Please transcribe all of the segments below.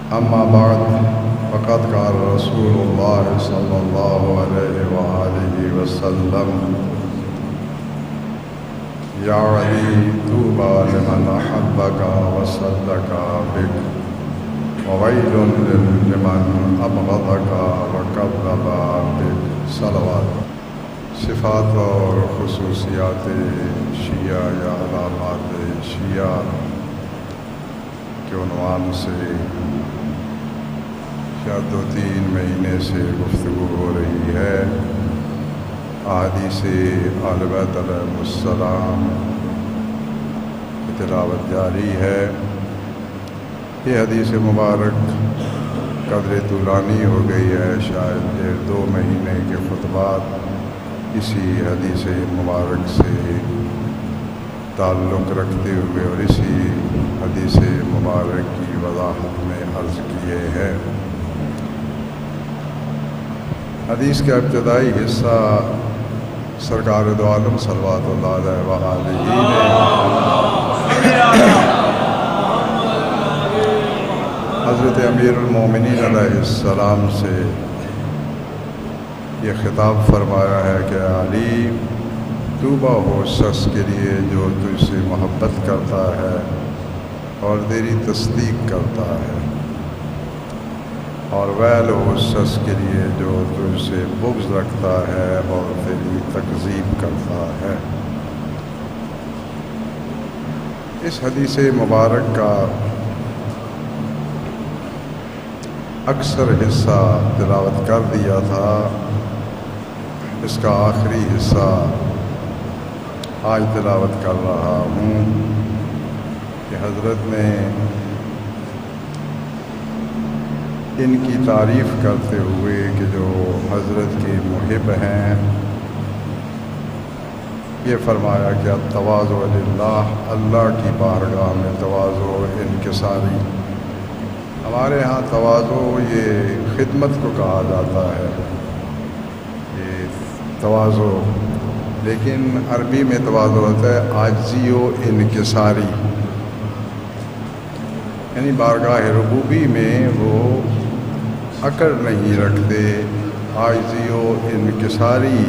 أما بعد فقد قال رسول الله صلى الله عليه وآله وسلم يا علي طوبى لمن أحبك وصدق بك وويل لمن أبغضك وكذب بك صلوات. صفات اور خصوصیات شیعہ یا علامات شیعہ کے عنوان سے شاید 2-3 مہینے سے گفتگو ہو رہی ہے. احادیث اہل بیت علیہم السلام کی تلاوت جاری ہے. یہ حدیث مبارک قدر طولانی ہو گئی ہے، شاید 1.5-2 مہینے کے خطبات اسی حدیث مبارک سے تعلق رکھتے ہوئے اور اسی حدیث مبارک کی وضاحت میں عرض کیے ہیں. حدیث کا ابتدائی حصہ سرکار دو عالم صلوات اللہ علیہ وآلہ نے حضرت امیر المومنین علیہ السلام سے یہ خطاب فرمایا ہے کہ علی طوبیٰ ہو شخص کے لیے جو تجھ سے محبت کرتا ہے اور تیری تصدیق کرتا ہے، اور ویل ہو شخص کے لیے جو تجھ سے بغض رکھتا ہے اور تیری تکذیب کرتا ہے. اس حدیث مبارک کا اکثر حصہ تلاوت کر دیا تھا. اس کا آخری حصہ آج تلاوت کر رہا ہوں کہ حضرت نے ان کی تعریف کرتے ہوئے کہ جو حضرت کے محب ہیں، یہ فرمایا کہ التواضع للہ، اللہ کی بارگاہ میں تواضع انکساری. ہمارے ہاں تواضع یہ خدمت کو کہا جاتا ہے، یہ تواضع، لیکن عربی میں تواضع ہوتا ہے عاجزی و انکساری، یعنی بارگاہ ربوبی میں وہ اکڑ نہیں رکھتے، عاجزی و انکساری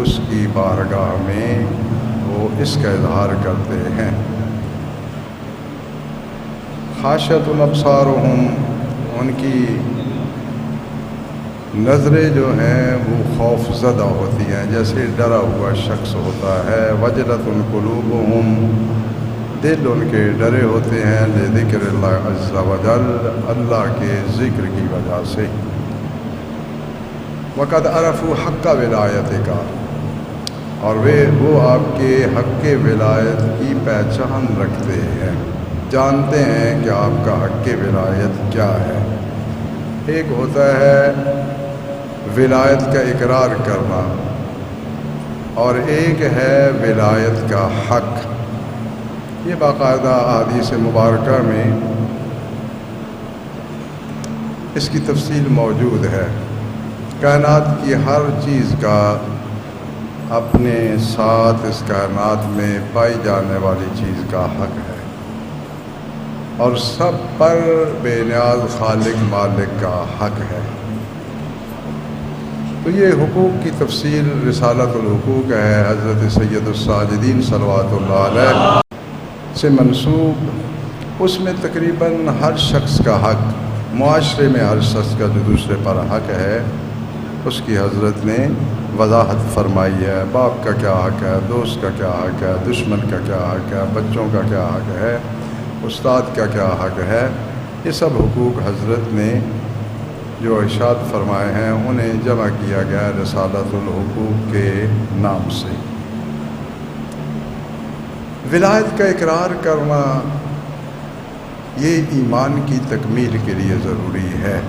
اس کی بارگاہ میں وہ اس کا اظہار کرتے ہیں. خاشعۃ ابصارہم، ان کی نظریں جو ہیں وہ خوف زدہ ہوتی ہیں، جیسے ڈرا ہوا شخص ہوتا ہے. وجلت قلوبہم، دل ان کے ڈرے ہوتے ہیں لذکر اللہ عز وجل، اللہ کے ذکر کی وجہ سے. وقد عرفوا حق ولایتک، اور وہ آپ کے حق ولایت کی پہچان رکھتے ہیں، جانتے ہیں کہ آپ کا حق ولایت کیا ہے. ایک ہوتا ہے ولایت کا اقرار کرنا اور ایک ہے ولایت کا حق. یہ باقاعدہ احادیث مبارکہ میں اس کی تفصیل موجود ہے. کائنات کی ہر چیز کا اپنے ساتھ اس کائنات میں پائی جانے والی چیز کا حق ہے، اور سب پر بے نیاز خالق مالک کا حق ہے. تو یہ حقوق کی تفصیل رسالۃ الحقوق ہے، حضرت سید الساجدین صلوات اللہ علیہ سے منسوب. اس میں تقریباً ہر شخص کا حق، معاشرے میں ہر شخص کا جو دوسرے پر حق ہے، اس کی حضرت نے وضاحت فرمائی ہے. باپ کا کیا حق ہے، دوست کا کیا حق ہے، دشمن کا کیا حق ہے، بچوں کا کیا حق ہے، استاد کا کیا حق ہے. یہ سب حقوق حضرت نے جو ارشاد فرمائے ہیں انہیں جمع کیا گیا رسالۃ الحقوق کے نام سے. ولایت کا اقرار کرنا یہ ایمان کی تکمیل کے لیے ضروری ہے،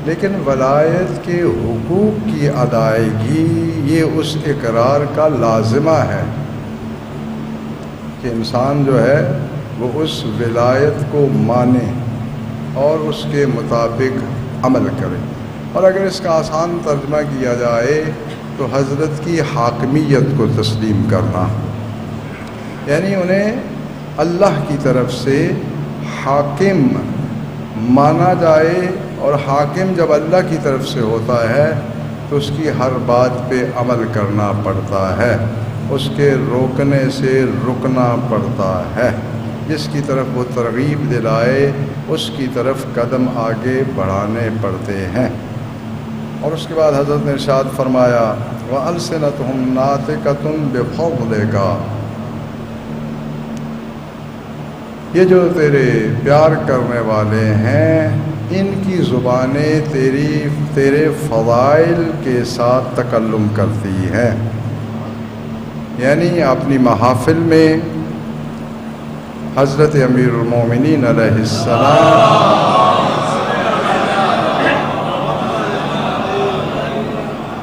لیکن ولایت کے حقوق کی ادائیگی یہ اس اقرار کا لازمہ ہے کہ انسان جو ہے وہ اس ولایت کو مانے اور اس کے مطابق عمل کرے. اور اگر اس کا آسان ترجمہ کیا جائے تو حضرت کی حاکمیت کو تسلیم کرنا، یعنی انہیں اللہ کی طرف سے حاکم مانا جائے، اور حاکم جب اللہ کی طرف سے ہوتا ہے تو اس کی ہر بات پہ عمل کرنا پڑتا ہے، اس کے روکنے سے رکنا پڑتا ہے، جس کی طرف وہ ترغیب دلائے اس کی طرف قدم آگے بڑھانے پڑتے ہیں۔ اور اس کے بعد حضرت نے ارشاد فرمایا وَأَلْسِنَتُهُمْ نَاطِقَةٌ بِفَضْلِكَ، یہ جو تیرے پیار کرنے والے ہیں ان کی زبانیں تیرے فضائل کے ساتھ تکلم کرتی ہیں، یعنی اپنی محافل میں حضرت امیر المومنین علیہ السلام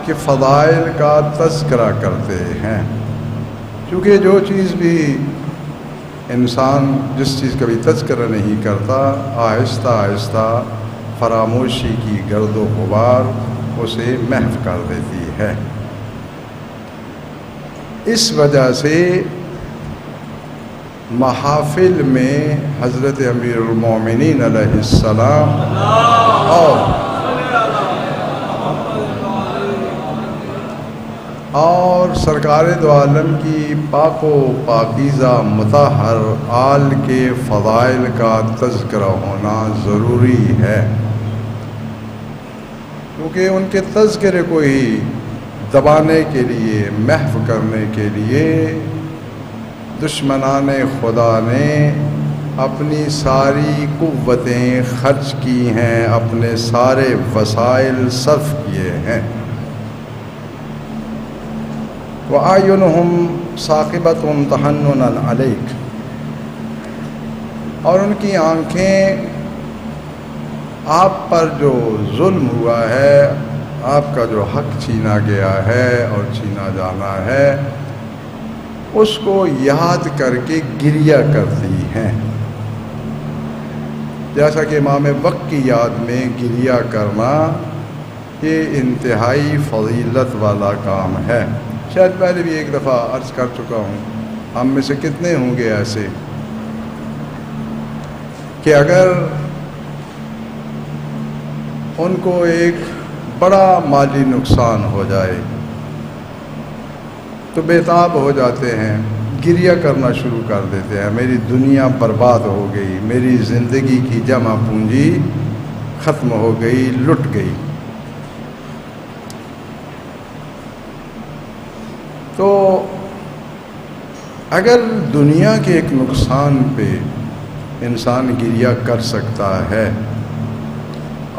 کے فضائل کا تذکرہ کرتے ہیں، کیونکہ جو چیز بھی انسان جس چیز کا بھی تذکرہ نہیں کرتا آہستہ آہستہ فراموشی کی گرد و غبار اسے محو کر دیتی ہے۔ اس وجہ سے محافل میں حضرت امیر المومنین علیہ السلام اور سرکار دو عالم کی پاک و پاکیزہ مطہر آل کے فضائل کا تذکرہ ہونا ضروری ہے، کیونکہ ان کے تذکرے کو ہی دبانے کے لیے، محو کرنے کے لیے دشمنان خدا نے اپنی ساری قوتیں خرچ کی ہیں، اپنے سارے وسائل صرف کیے ہیں۔ وَأَعْيُنُهُمْ ثَاقِبَةٌ تَحَنُّنًا عَلَيْكَ، اور ان کی آنکھیں آپ پر جو ظلم ہوا ہے، آپ کا جو حق چھینا گیا ہے اور چھینا جانا ہے، اس کو یاد کر کے گریہ کرتی ہیں، جیسا کہ امام وقت کی یاد میں گریہ کرنا یہ انتہائی فضیلت والا کام ہے۔ شاید پہلے بھی ایک دفعہ عرض کر چکا ہوں، ہم میں سے کتنے ہوں گے ایسے کہ اگر ان کو ایک بڑا مالی نقصان ہو جائے تو بےتاب ہو جاتے ہیں، گریہ کرنا شروع کر دیتے ہیں، میری دنیا برباد ہو گئی، میری زندگی کی جمع پونجی ختم ہو گئی، لٹ گئی۔ تو اگر دنیا کے ایک نقصان پہ انسان گریہ کر سکتا ہے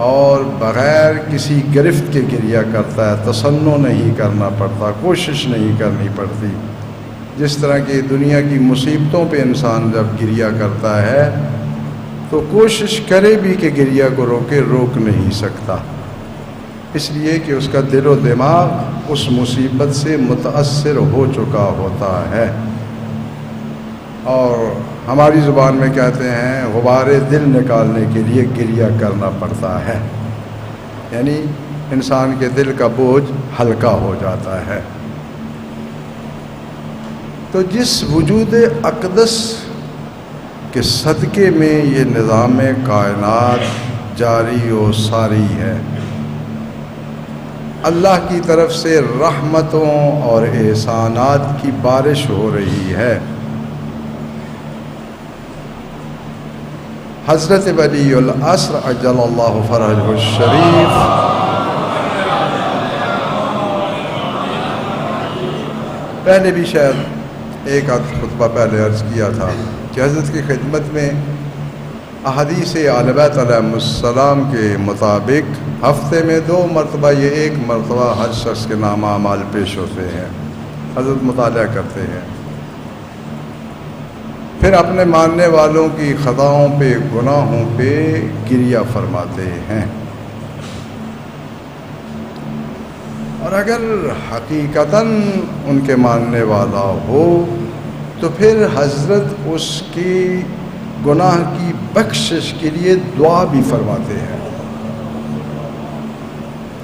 اور بغیر کسی گرفت کے گریہ کرتا ہے، تصنع نہیں کرنا پڑتا، کوشش نہیں کرنی پڑتی، جس طرح کی دنیا کی مصیبتوں پہ انسان جب گریہ کرتا ہے تو کوشش کرے بھی کہ گریہ کو روکے، روک نہیں سکتا، اس لیے کہ اس کا دل و دماغ اس مصیبت سے متاثر ہو چکا ہوتا ہے۔ اور ہماری زبان میں کہتے ہیں غبار دل نکالنے کے لیے گریہ کرنا پڑتا ہے، یعنی انسان کے دل کا بوجھ ہلکا ہو جاتا ہے۔ تو جس وجود اقدس کے صدقے میں یہ نظام کائنات جاری و ساری ہے، اللہ کی طرف سے رحمتوں اور احسانات کی بارش ہو رہی ہے۔ حضرت ولی العصر عجل اللہ فرجہ الشریف پہلے بھی شاید ایک آدھ خطبہ پہلے عرض کیا تھا کہ حضرت کی خدمت میں احادیث اہل بیت علیہم السلام کے مطابق ہفتے میں 2 مرتبہ یہ 1 مرتبہ ہر شخص کے نام اعمال پیش ہوتے ہیں، حضرت مطالعہ کرتے ہیں، پھر اپنے ماننے والوں کی خطاؤں پہ، گناہوں پہ گریہ فرماتے ہیں۔ اور اگر حقیقتاً ان کے ماننے والا ہو تو پھر حضرت اس کی گناہ کی بخشش کے لیے دعا بھی فرماتے ہیں۔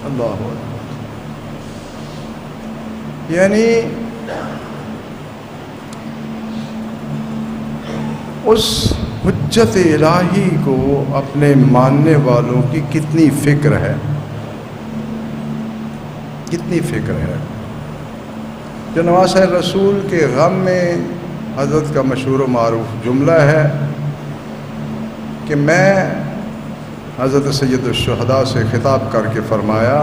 اللہ یعنی اس حجت الہی کو اپنے ماننے والوں کی کتنی فکر ہے، کتنی فکر ہے۔ جو نواسہ رسول کے غم میں حضرت کا مشہور و معروف جملہ ہے کہ میں حضرت سید الشہداء سے خطاب کر کے فرمایا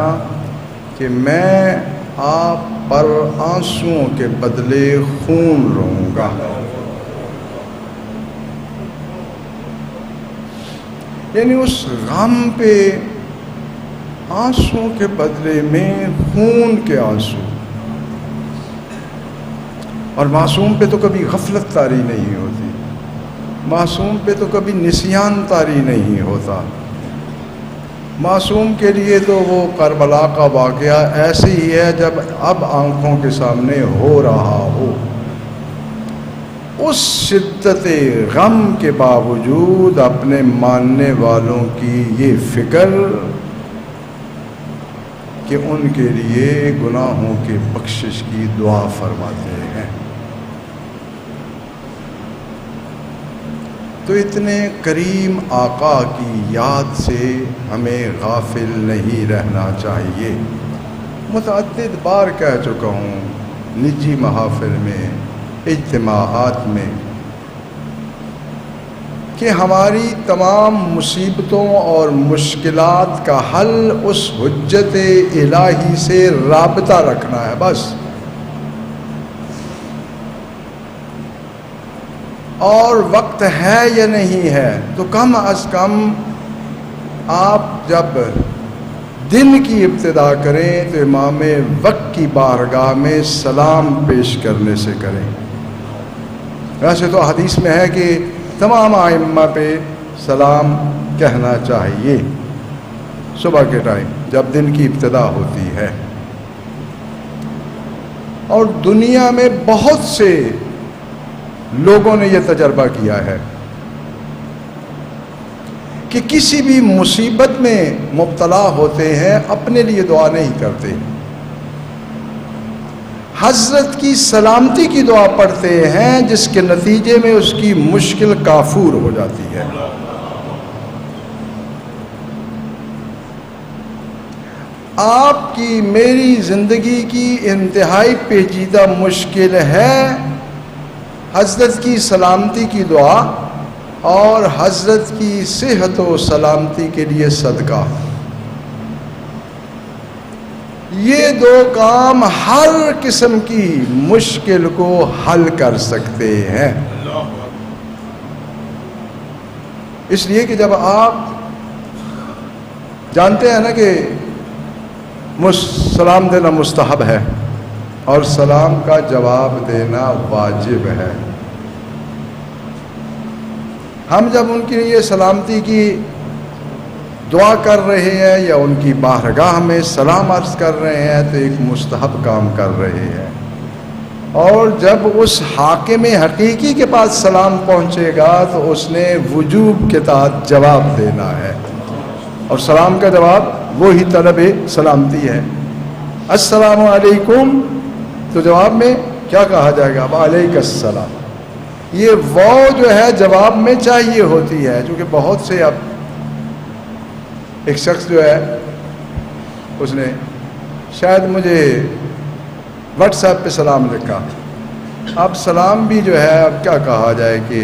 کہ میں آپ پر آنسوؤں کے بدلے خون روں گا۔ یعنی اس غم پہ آنسوؤں کے بدلے میں خون کے آنسو۔ اور معصوم پہ تو کبھی غفلت طاری نہیں ہوتی، معصوم پہ تو کبھی نسیان طاری نہیں ہوتا۔ معصوم کے لیے تو وہ کربلا کا واقعہ ایسے ہی ہے جب اب آنکھوں کے سامنے ہو رہا ہو۔ اس شدت غم کے باوجود اپنے ماننے والوں کی یہ فکر کہ ان کے لیے گناہوں کے بخشش کی دعا فرماتے ہیں۔ تو اتنے کریم آقا کی یاد سے ہمیں غافل نہیں رہنا چاہیے۔ متعدد بار کہہ چکا ہوں نجی محافل میں، اجتماعات میں، کہ ہماری تمام مصیبتوں اور مشکلات کا حل اس حجت الہی سے رابطہ رکھنا ہے بس۔ اور وقت ہے یا نہیں ہے تو کم از کم آپ جب دن کی ابتدا کریں تو امام وقت کی بارگاہ میں سلام پیش کرنے سے کریں۔ ویسے تو حدیث میں ہے کہ تمام ائمہ پہ سلام کہنا چاہیے صبح کے ٹائم جب دن کی ابتدا ہوتی ہے۔ اور دنیا میں بہت سے لوگوں نے یہ تجربہ کیا ہے کہ کسی بھی مصیبت میں مبتلا ہوتے ہیں اپنے لیے دعا نہیں کرتے، حضرت کی سلامتی کی دعا پڑھتے ہیں جس کے نتیجے میں اس کی مشکل کافور ہو جاتی ہے۔ آپ کی میری زندگی کی انتہائی پیچیدہ مشکل ہے حضرت کی سلامتی کی دعا اور حضرت کی صحت و سلامتی کے لیے صدقہ۔ یہ دو کام ہر قسم کی مشکل کو حل کر سکتے ہیں۔ اس لیے کہ جب آپ جانتے ہیں نا کہ سلام دینا مستحب ہے اور سلام کا جواب دینا واجب ہے، ہم جب ان کے لیے سلامتی کی دعا کر رہے ہیں یا ان کی بارگاہ میں سلام عرض کر رہے ہیں تو ایک مستحب کام کر رہے ہیں۔ اور جب اس حاکم حقیقی کے پاس سلام پہنچے گا تو اس نے وجوب کے تحت جواب دینا ہے، اور سلام کا جواب وہی طلب سلامتی ہے۔ السلام علیکم، تو جواب میں کیا کہا جائے گا؟ وعلیکم السلام۔ یہ وہ جو ہے جواب میں چاہیے ہوتی ہے، چونکہ بہت سے اب ایک شخص جو ہے اس نے شاید مجھے واٹس ایپ پہ سلام لکھا۔ اب سلام بھی جو ہے اب کیا کہا جائے کہ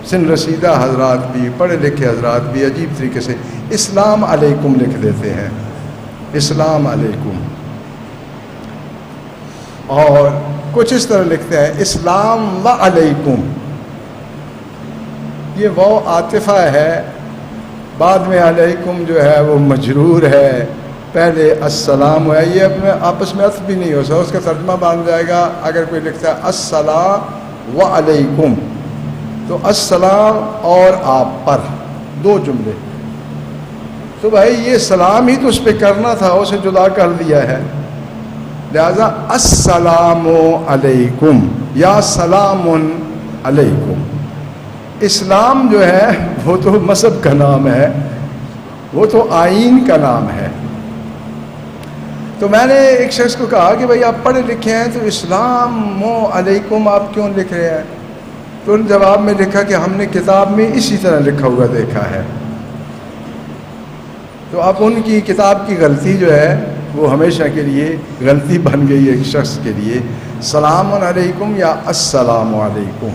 سن رسیدہ حضرات بھی پڑھے لکھے حضرات بھی عجیب طریقے سے اسلام علیکم لکھ دیتے ہیں، اسلام علیکم، اور کچھ اس طرح لکھتے ہیں اسلام و علیکم۔ یہ وہ عاطفہ ہے، بعد میں علیکم جو ہے وہ مجرور ہے، پہلے السلام ہے، یہ اپنے آپس میں عطف بھی نہیں ہو سکتا، اس کا ترجمہ بن جائے گا اگر کوئی لکھتا ہے السلام و علیکم تو السلام اور آپ پر، دو جملے، تو بھائی یہ سلام ہی تو اس پہ کرنا تھا، اسے جدا کر دیا ہے، لہذا السلام علیکم یا سلام علیکم۔ اسلام جو ہے وہ تو مذہب کا نام ہے، وہ تو آئین کا نام ہے۔ تو میں نے ایک شخص کو کہا کہ بھائی آپ پڑھے لکھے ہیں تو اسلام علیکم آپ کیوں لکھ رہے ہیں؟ تو ان جواب میں لکھا کہ ہم نے کتاب میں اسی طرح لکھا ہوا دیکھا ہے۔ تو اب ان کی کتاب کی غلطی جو ہے وہ ہمیشہ کے لیے غلطی بن گئی ایک شخص کے لیے، سلام علیکم یا السلام علیکم۔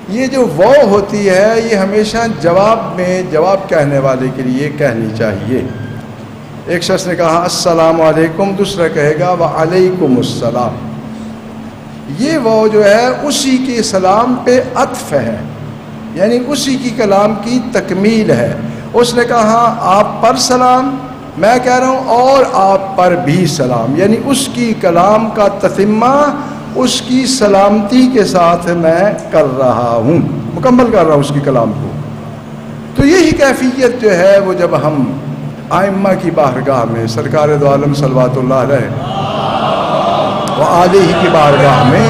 یہ جو واو ہوتی ہے یہ ہمیشہ جواب میں جواب کہنے والے کے لیے کہنی چاہیے۔ ایک شخص نے کہا السلام علیکم، دوسرا کہے گا وعلیکم السلام۔ یہ واو جو ہے اسی کے سلام پہ عطف ہے، یعنی اسی کی کلام کی تکمیل ہے۔ اس نے کہا آپ پر سلام، میں کہہ رہا ہوں اور آپ پر بھی سلام، یعنی اس کی کلام کا تتمہ اس کی سلامتی کے ساتھ میں کر رہا ہوں، مکمل کر رہا ہوں اس کی کلام کو۔ تو یہی کیفیت جو ہے وہ جب ہم ائمہ کی بارگاہ میں سرکار دو عالم صلوات اللہ علیہ وآلہ کی بارگاہ میں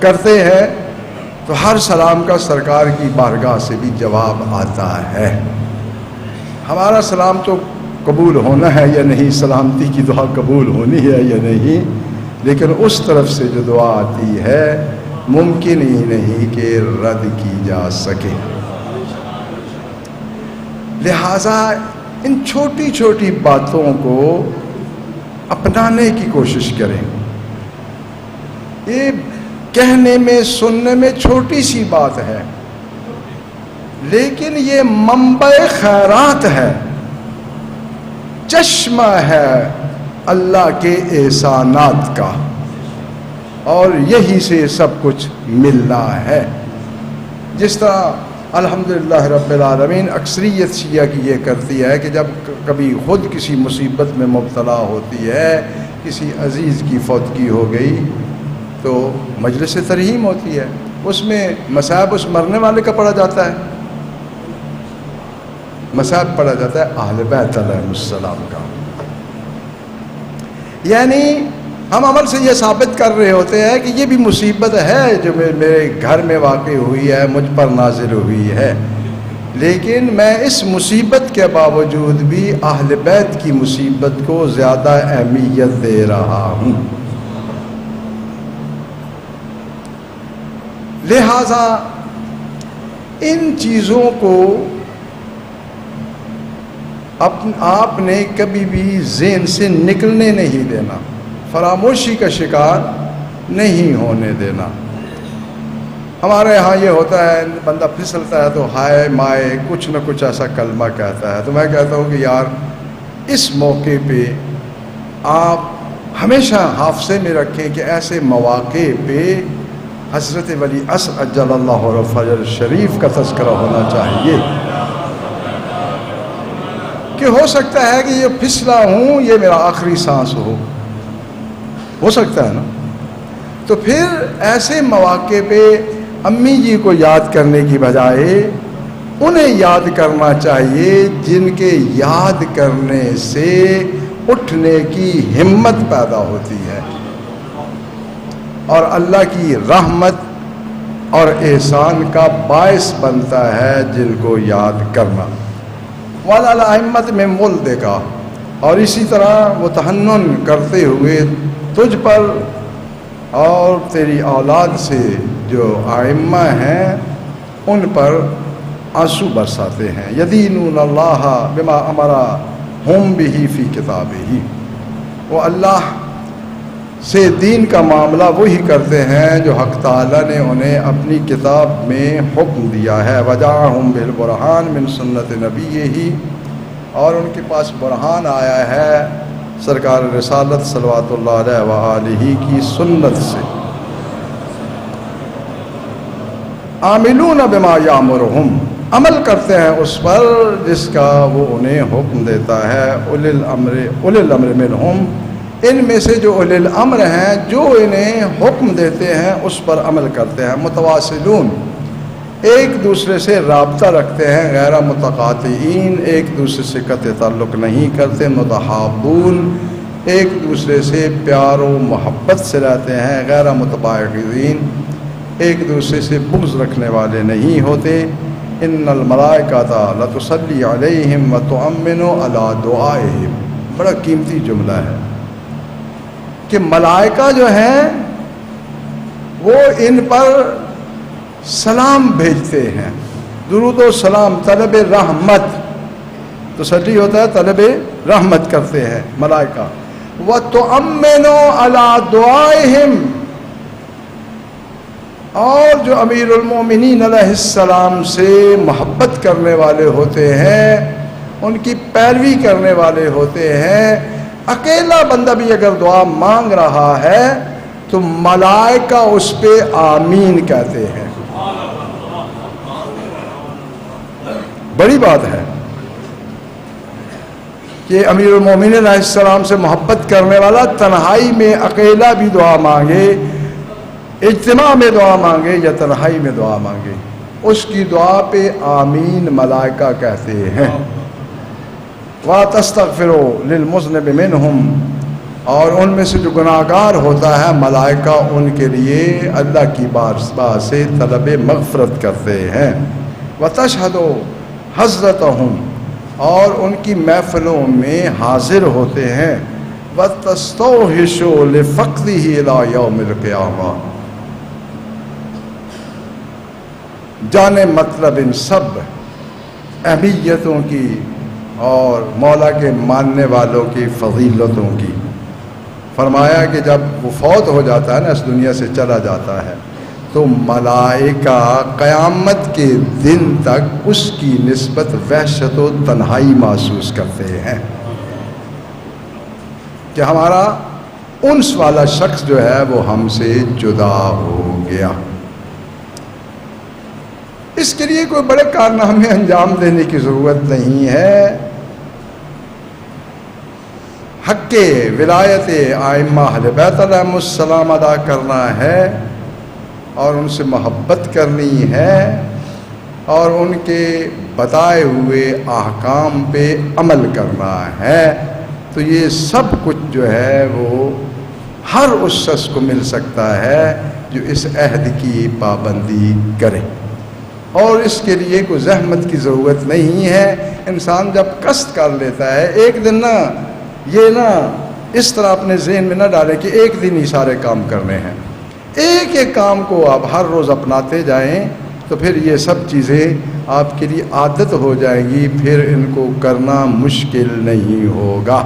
کرتے ہیں تو ہر سلام کا سرکار کی بارگاہ سے بھی جواب آتا ہے۔ ہمارا سلام تو قبول ہونا ہے یا نہیں، سلامتی کی دعا قبول ہونی ہے یا نہیں، لیکن اس طرف سے جو دعا آتی ہے ممکن ہی نہیں کہ رد کی جا سکے۔ لہٰذا ان چھوٹی چھوٹی باتوں کو اپنانے کی کوشش کریں۔ یہ کہنے میں سننے میں چھوٹی سی بات ہے، لیکن یہ منبع خیرات ہے، چشمہ ہے اللہ کے احسانات کا، اور یہی سے سب کچھ ملنا ہے۔ جس طرح الحمدللہ رب العالمین اکثریت شیعہ کی یہ کرتی ہے کہ جب کبھی خود کسی مصیبت میں مبتلا ہوتی ہے، کسی عزیز کی فوتگی ہو گئی تو مجلس ترحیم ہوتی ہے، اس میں مصائب اس مرنے والے کا پڑھا جاتا ہے، مصائب پڑھا جاتا ہے اہل بیت علیہ السلام کا۔ یعنی ہم عمل سے یہ ثابت کر رہے ہوتے ہیں کہ یہ بھی مصیبت ہے جو میرے گھر میں واقع ہوئی ہے، مجھ پر نازل ہوئی ہے، لیکن میں اس مصیبت کے باوجود بھی اہل بیت کی مصیبت کو زیادہ اہمیت دے رہا ہوں۔ لہذا ان چیزوں کو آپ نے کبھی بھی ذہن سے نکلنے نہیں دینا، فراموشی کا شکار نہیں ہونے دینا۔ ہمارے ہاں یہ ہوتا ہے بندہ پھسلتا ہے تو ہائے مائے کچھ نہ کچھ ایسا کلمہ کہتا ہے، تو میں کہتا ہوں کہ یار اس موقع پہ آپ ہمیشہ حافظے میں رکھیں کہ ایسے مواقع پہ حضرت ولی عصر عجل اللہ فرجہ شریف کا تذکرہ ہونا چاہیے، کہ ہو سکتا ہے کہ یہ پھسلا ہوں یہ میرا آخری سانس ہو سکتا ہے نا۔ تو پھر ایسے مواقع پہ امی جی کو یاد کرنے کی بجائے انہیں یاد کرنا چاہیے جن کے یاد کرنے سے اٹھنے کی ہمت پیدا ہوتی ہے، اور اللہ کی رحمت اور احسان کا باعث بنتا ہے جن کو یاد کرنا۔ وَعَلَى الْأَئِمَّةِ مِنْ وَلْدِكَ، اور اسی طرح وہ تحنن کرتے ہوئے تجھ پر اور تیری اولاد سے جو ائمہ ہیں ان پر آنسو برساتے ہیں۔ یدینون اللہ بما امرہم بہ فی کتابہ، وہ اللہ سے دین کا معاملہ وہی کرتے ہیں جو حق تعالیٰ نے انہیں اپنی کتاب میں حکم دیا ہے۔ وجاءہم بالبرہان من سنت نبیہ، اور ان کے پاس برہان آیا ہے سرکار رسالت صلوات اللہ علیہ وآلہ کی سنت سے۔ عاملون بما یامرہم، عمل کرتے ہیں اس پر جس کا وہ انہیں حکم دیتا ہے۔ اولی الامر منہم، ان میں سے جو اولی الامر ہیں جو انہیں حکم دیتے ہیں اس پر عمل کرتے ہیں۔ متواصلون، ایک دوسرے سے رابطہ رکھتے ہیں، غیر متقاطعین، ایک دوسرے سے قطع تعلق نہیں کرتے۔ متحابون، ایک دوسرے سے پیار و محبت سے رہتے ہیں۔ غیر متباغضین، ایک دوسرے سے بغض رکھنے والے نہیں ہوتے۔ ان الملائکۃ لتصلی علیہم وتؤمن علی دعائہم، بڑا قیمتی جملہ ہے کہ ملائکہ جو ہیں وہ ان پر سلام بھیجتے ہیں، درود و سلام، طلب رحمت، تسلی ہوتا ہے، طلب رحمت کرتے ہیں ملائکہ۔ وَتُؤَمِّنُوا عَلَىٰ دُعَائِهِمْ، اور جو امیر المومنین علیہ السلام سے محبت کرنے والے ہوتے ہیں، ان کی پیروی کرنے والے ہوتے ہیں، اکیلا بندہ بھی اگر دعا مانگ رہا ہے تو ملائکہ اس پہ آمین کہتے ہیں۔ بڑی بات ہے کہ امیر المومنین علیہ السلام سے محبت کرنے والا تنہائی میں اکیلا بھی دعا مانگے، اجتماع میں دعا مانگے یا تنہائی میں دعا مانگے، اس کی دعا پہ آمین ملائکہ کہتے ہیں۔ وَتَسْتَغْفِرُوا لِلْمُذْنِبِ مِنْهُمْ، اور ان میں سے جو گناہگار ہوتا ہے ملائکہ ان کے لیے اللہ کی بارگاہ سے طلب مغفرت کرتے ہیں۔ وَتَشْهَدُ حضرتهم، اور ان کی محفلوں میں حاضر ہوتے ہیں۔ وَتَسْتَوْحِشُ لِفَقْدِهِ إِلَى يَوْمِ الْقِيَامَةِ، جانے مطلب ان سب اہمیتوں کی اور مولا کے ماننے والوں کی فضیلتوں کی۔ فرمایا کہ جب وہ فوت ہو جاتا ہے نا، اس دنیا سے چلا جاتا ہے، تو ملائکہ قیامت کے دن تک اس کی نسبت وحشت و تنہائی محسوس کرتے ہیں کہ ہمارا انس والا شخص جو ہے وہ ہم سے جدا ہو گیا۔ اس کے لیے کوئی بڑے کارنامے انجام دینے کی ضرورت نہیں ہے، حق ولایت ائمہ اہل بیت علیہم السلام ادا کرنا ہے اور ان سے محبت کرنی ہے اور ان کے بتائے ہوئے احکام پہ عمل کرنا ہے۔ تو یہ سب کچھ جو ہے وہ ہر اس شخص کو مل سکتا ہے جو اس عہد کی پابندی کرے، اور اس کے لیے کوئی زحمت کی ضرورت نہیں ہے۔ انسان جب قصد کر لیتا ہے، ایک دن نا یہ نا اس طرح اپنے ذہن میں نہ ڈالے کہ ایک دن ہی سارے کام کرنے ہیں، ایک ایک کام کو آپ ہر روز اپناتے جائیں تو پھر یہ سب چیزیں آپ کے لیے عادت ہو جائیں گی، پھر ان کو کرنا مشکل نہیں ہوگا،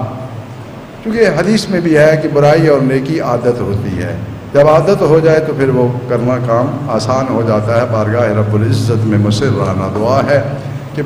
کیونکہ حدیث میں بھی ہے کہ برائی اور نیکی عادت ہوتی ہے، جب عادت ہو جائے تو پھر وہ کرنا کام آسان ہو جاتا ہے۔ بارگاہ رب العزت میں مصرانہ دعا ہے کہ